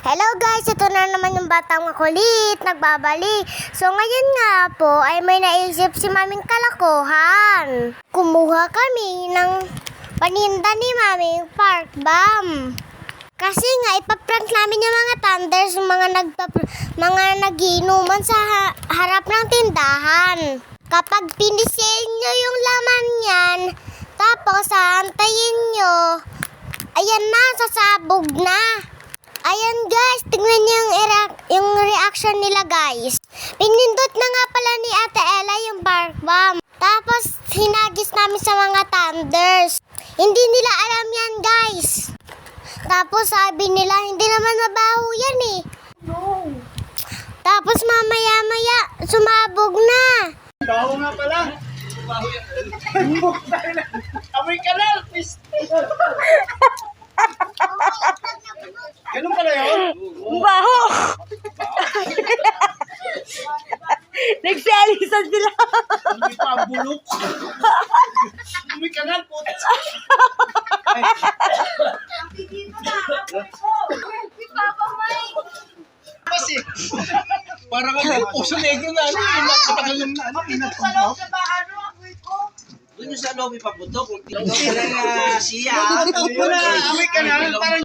Hello guys, ito na naman yung batang makulit, nagbabalik. So ngayon nga po ay may naisip si Maming kalokohan. Kumuha kami ng paninda ni Maming Park Bomb. Kasi nga ipaprank namin yung mga thunders, yung mga nagiinuman sa harap ng tindahan. Kapag pinisil nyo yung laman yan, tapos aantayin nyo, ayan na, sasabog na. Ayan guys, tingnan niyo yung reaction nila guys. Pinindot na nga pala ni Ate Ella yung Park Bomb. Tapos hinagis namin sa mga thunders. Hindi nila alam yan guys. Tapos sabi nila, hindi naman mabaho yan eh. No. Tapos mamaya-maya, sumabog na. Baho nga pala. Baho yan. Amoy ka na, please. Ganun pala yun? Baho! Nagsialisan sila. Amoy pa ang bulok. Amoy ka na, puto. Kasi, parang ang puso negro na ano, matagal yung ano, pinagpapap. Doon yung sa lobby paputok, kung tinawag ka lang siya. Amoy ka na, parang